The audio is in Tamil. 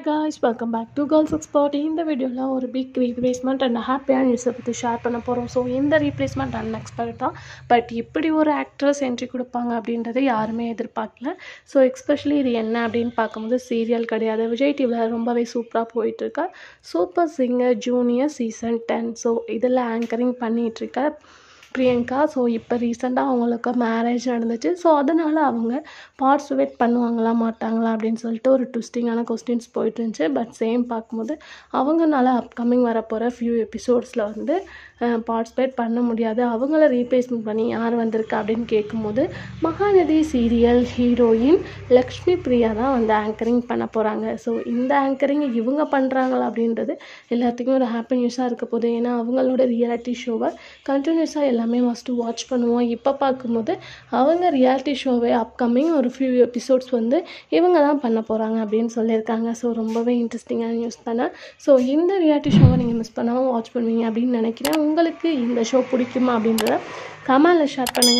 Guys, welcome back to Girls Expert. இந்த வீடியோல ஒரு பிக் ரீப்ளேஸ்மெண்ட் அண்ட் ஹாப்பியான நியூஸை பற்றி ஷேர் பண்ண போகிறோம். ஸோ இந்த ரீப்ளேஸ்மெண்ட் அன்எக்ஸ்பெக்ட் தான். பட் இப்படி ஒரு ஆக்ட்ரஸ் என்ட்ரி கொடுப்பாங்க அப்படின்றத யாருமே எதிர்பார்க்கல. ஸோ எக்ஸ்பெஷலி இது என்ன அப்படின்னு பார்க்கும்போது சீரியல் கிடையாது, விஜய் டிவியில் ரொம்பவே சூப்பராக போயிட்டுருக்கா super singer junior season 10. So இதில் ஆங்கரிங் பண்ணிகிட்ருக்க பிரியங்கா. ஸோ இப்போ ரீசெண்டாக அவங்களுக்கு மேரேஜ் நடந்துச்சு. ஸோ அதனால் அவங்க பார்ட்டிசிபேட் பண்ணுவாங்களா மாட்டாங்களா அப்படின்னு சொல்லிட்டு ஒரு ட்விஸ்டிங்கான கொஸ்டின்ஸ் போயிட்டு இருந்துச்சு. பட் சேம் பார்க்கும்போது அவங்கனால அப்கமிங் வரப்போகிற ஃபியூ எபிசோட்ஸில் வந்து பார்ட்டிசிபேட் பண்ண முடியாது. அவங்கள ரீப்ளேஸ்மெண்ட் பண்ணி யார் வந்திருக்கா அப்படின்னு கேட்கும்போது மகாநதி சீரியல் ஹீரோயின் லக்ஷ்மி பிரியா தான் வந்து ஆங்கரிங் பண்ண போகிறாங்க. ஸோ இந்த ஆங்கரிங் இவங்க பண்ணுறாங்களா அப்படின்றது எல்லாத்துக்குமே ஒரு ஹாப்பி நியூஸாக இருக்க போகுது. ஏன்னா அவங்களோட ரியாலிட்டி ஷோவை கண்டினியூஸாக எல்லாமே மஸ்ட்டு வாட்ச் பண்ணுவோம். இப்போ பார்க்கும்போது அவங்க ரியாலிட்டி ஷோவே அப்கமிங் ஒரு ஃபியூ எபிசோட்ஸ் வந்து இவங்க தான் பண்ண போகிறாங்க அப்படின்னு சொல்லியிருக்காங்க. ஸோ ரொம்பவே இன்ட்ரெஸ்டிங்கான நியூஸ் தானே. ஸோ இந்த ரியாலிட்டி ஷோவை நீங்கள் மிஸ் பண்ணாமல் வாட்ச் பண்ணுவீங்க அப்படின்னு நினைக்கிறேன். உங்களுக்கு இந்த ஷோ பிடிக்குமா அப்படின்றத கமெண்ட்டில் ஷேர் பண்ணுங்கள்.